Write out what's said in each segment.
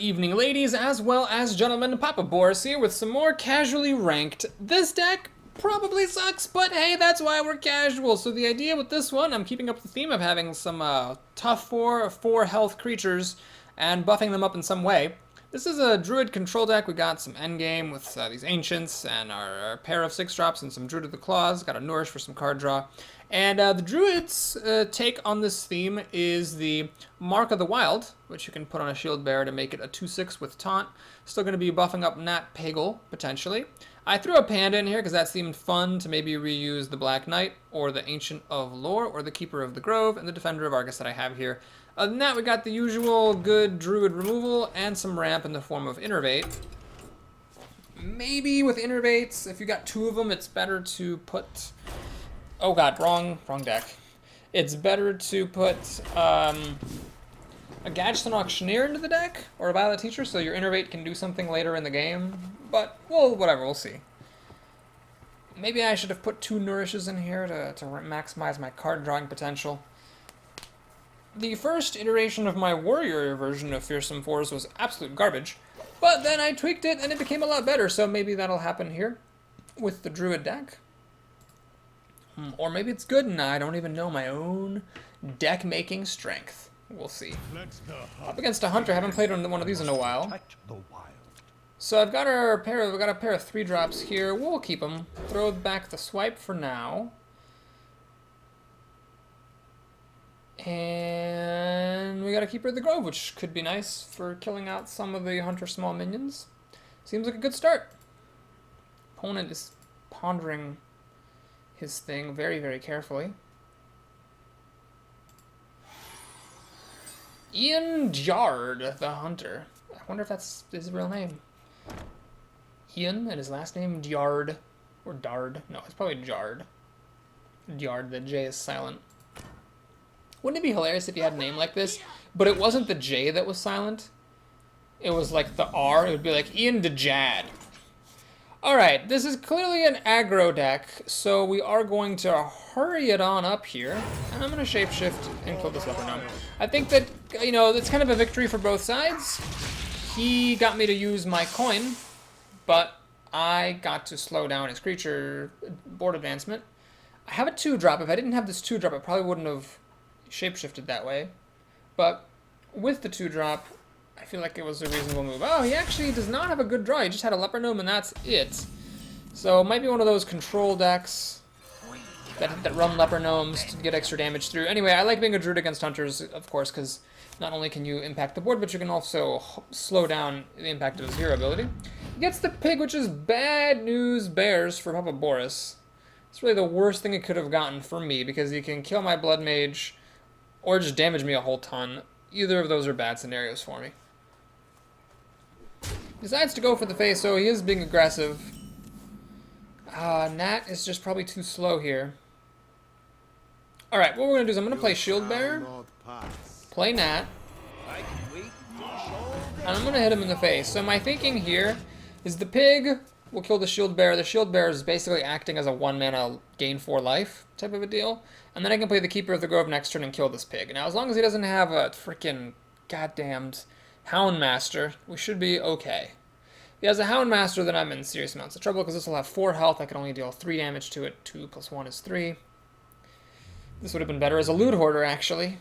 evening, ladies, as well as gentlemen. Papa Boris here with some more casually ranked. This deck probably sucks, but hey, that's why we're casual. So the idea with this one, I'm keeping up the theme of having some tough 4 health creatures and buffing them up in some way. This is a Druid control deck. We got some endgame with these Ancients and our pair of 6-drops and some Druid of the Claws. Got a Nourish for some card draw. And the Druid's take on this theme is the Mark of the Wild, which you can put on a Shield Bearer to make it a 2/6 with Taunt. Still going to be buffing up Nat Pagel, potentially. I threw a Panda in here because that seemed fun to maybe reuse the Black Knight, or the Ancient of Lore, or the Keeper of the Grove, and the Defender of Argus that I have here. Other than that, we got the usual good Druid removal and some ramp in the form of Innervate. Maybe with Innervates, if you got 2 of them, it's better to put... Oh god, wrong deck. It's better to put a Gadgetzan Auctioneer into the deck, or a Violet Teacher, so your Innervate can do something later in the game. But, well, whatever, we'll see. Maybe I should have put 2 Nourishes in here to maximize my card drawing potential. The first iteration of my Warrior version of Fearsome 4s was absolute garbage, but then I tweaked it and it became a lot better, so maybe that'll happen here with the Druid deck. Or maybe it's good and I don't even know my own deck-making strength. We'll see. Up against a Hunter, I haven't played on one of these in a while. So I've got a pair of 3-drops here. We'll keep them. Throw back the Swipe for now. And we got a Keeper of the Grove, which could be nice for killing out some of the Hunter small minions. Seems like a good start. Opponent is pondering his thing very, very carefully. Ian Jard, the Hunter. I wonder if that's his real name. Ian, and his last name Jard. Or Dard. No, it's probably Jard. Jard, the J is silent. Wouldn't it be hilarious if you had a name like this, but it wasn't the J that was silent? It was like the R. It would be like Ian DeJad. Alright, this is clearly an aggro deck, so we are going to hurry it on up here. And I'm going to shapeshift and kill this Leper Gnome. I think that, you know, it's kind of a victory for both sides. He got me to use my coin, but I got to slow down his creature board advancement. I have a 2-drop. If I didn't have this 2-drop, I probably wouldn't have shapeshifted that way. But with the 2-drop, I feel like it was a reasonable move. Oh, he actually does not have a good draw. He just had a Leper Gnome and that's it. So it might be one of those control decks that run Leper Gnomes to get extra damage through. Anyway, I like being a Druid against Hunters, of course, because not only can you impact the board, but you can also slow down the impact of his hero ability. He gets the Pig, which is bad news bears for Papa Boris. It's really the worst thing it could have gotten for me, because he can kill my Blood Mage or just damage me a whole ton. Either of those are bad scenarios for me. Decides to go for the face, so he is being aggressive. Nat is just probably too slow here. Alright, what we're going to do is I'm going to play Shield Bearer, play Nat, and I'm going to hit him in the face. So my thinking here is the Pig will kill the Shield Bearer. The Shield Bearer is basically acting as a 1-mana gain 4 life type of a deal. And then I can play the Keeper of the Grove next turn and kill this Pig. Now, as long as he doesn't have a freaking goddamned Houndmaster, we should be okay. If he has a Houndmaster, then I'm in serious amounts of trouble because this will have 4 health. I can only deal 3 damage to it. 2 + 1 is 3. This would have been better as a Loot Hoarder, actually.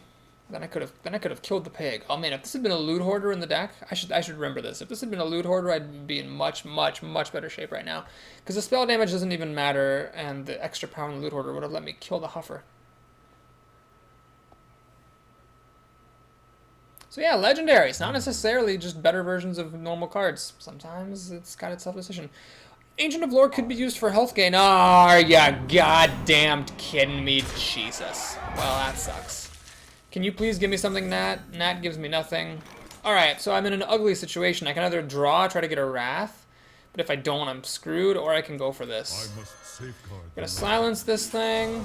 Then I could have killed the Pig. Oh man, if this had been a Loot Hoarder in the deck, I should remember this. If this had been a Loot Hoarder, I'd be in much better shape right now. Because the spell damage doesn't even matter, and the extra power in the Loot Hoarder would have let me kill the Huffer. So yeah, Legendary. It's not necessarily just better versions of normal cards. Sometimes it's got its self-decision. Ancient of Lore could be used for health gain. Oh, are ya goddamn kidding me? Jesus. Well, that sucks. Can you please give me something, Nat? Nat gives me nothing. Alright, so I'm in an ugly situation. I can either draw, try to get a Wrath, but if I don't, I'm screwed, or I can go for this. I'm gonna silence this thing,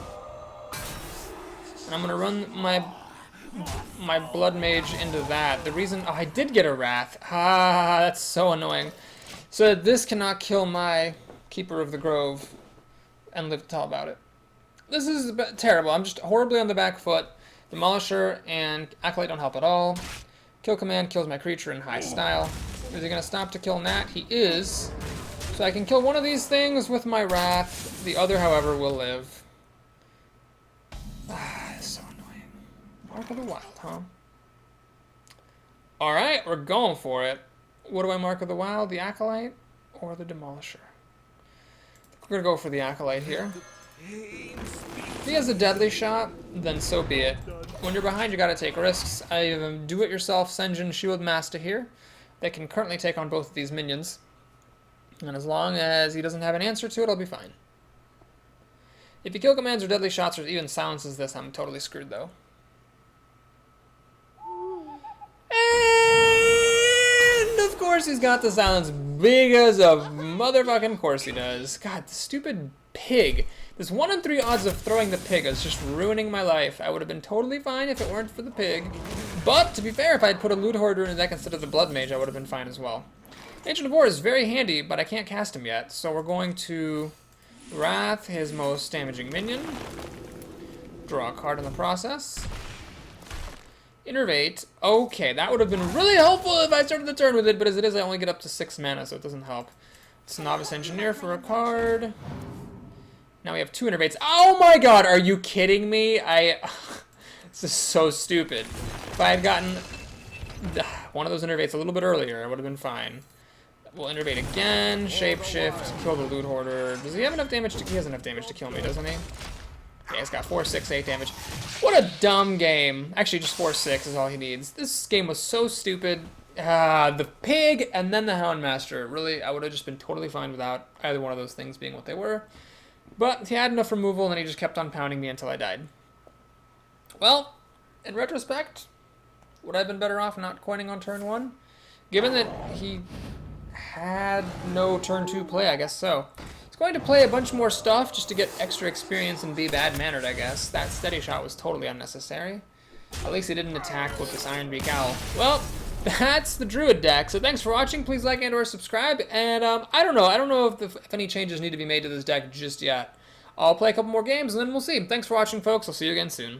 and I'm gonna run my Blood Mage into that. The reason... Oh, I did get a Wrath. Ah, that's so annoying. So this cannot kill my Keeper of the Grove and live to tell about it. This is terrible. I'm just horribly on the back foot. Demolisher and Acolyte don't help at all. Kill command kills my creature in high style. Is he going to stop to kill Nat? He is. So I can kill one of these things with my Wrath. The other, however, will live. Ah, it's so annoying. Mark of the Wild, huh? Alright, we're going for it. What do I mark of the Wild? The Acolyte or the Demolisher? We're going to go for the Acolyte here. If he has a deadly shot, then so be it. When you're behind, you gotta take risks. I have a do-it-yourself Senjin Shield Master here that can currently take on both of these minions. And as long as he doesn't have an answer to it, I'll be fine. If he kill commands or deadly shots or even silences this, I'm totally screwed, though. And of course he's got the silence because of motherfucking course he does. God, the stupid pig. This 1 in 3 odds of throwing the pig is just ruining my life. I would have been totally fine if it weren't for the pig. But, to be fair, if I had put a Loot Hoarder in the deck instead of the Blood Mage, I would have been fine as well. Ancient of War is very handy, but I can't cast him yet. So we're going to Wrath, his most damaging minion. Draw a card in the process. Innervate. Okay, that would have been really helpful if I started the turn with it, but as it is, I only get up to 6 mana, so it doesn't help. It's Novice Engineer for a card. Now we have 2 Innervates. Oh my god, are you kidding me? This is so stupid. If I had gotten one of those Innervates a little bit earlier, I would have been fine. We'll Innervate again, Shapeshift, kill the Loot Hoarder. Does he have enough damage to... He has enough damage to kill me, doesn't he? Yeah, he's got 4, 6, 8 damage. What a dumb game. Actually, just 4, 6 is all he needs. This game was so stupid. The pig and then the Houndmaster. Really, I would have just been totally fine without either one of those things being what they were. But he had enough removal, and he just kept on pounding me until I died. Well, in retrospect, would I have been better off not coining on turn 1? Given that he had no turn 2 play, I guess so. He's going to play a bunch more stuff just to get extra experience and be bad-mannered, I guess. That steady shot was totally unnecessary. At least he didn't attack with this Ironbeak Owl. Well, that's the Druid deck. So thanks for watching. Please like and or subscribe. And I don't know if any changes need to be made to this deck just yet. I'll play a couple more games and then we'll see. Thanks for watching, folks. I'll see you again soon.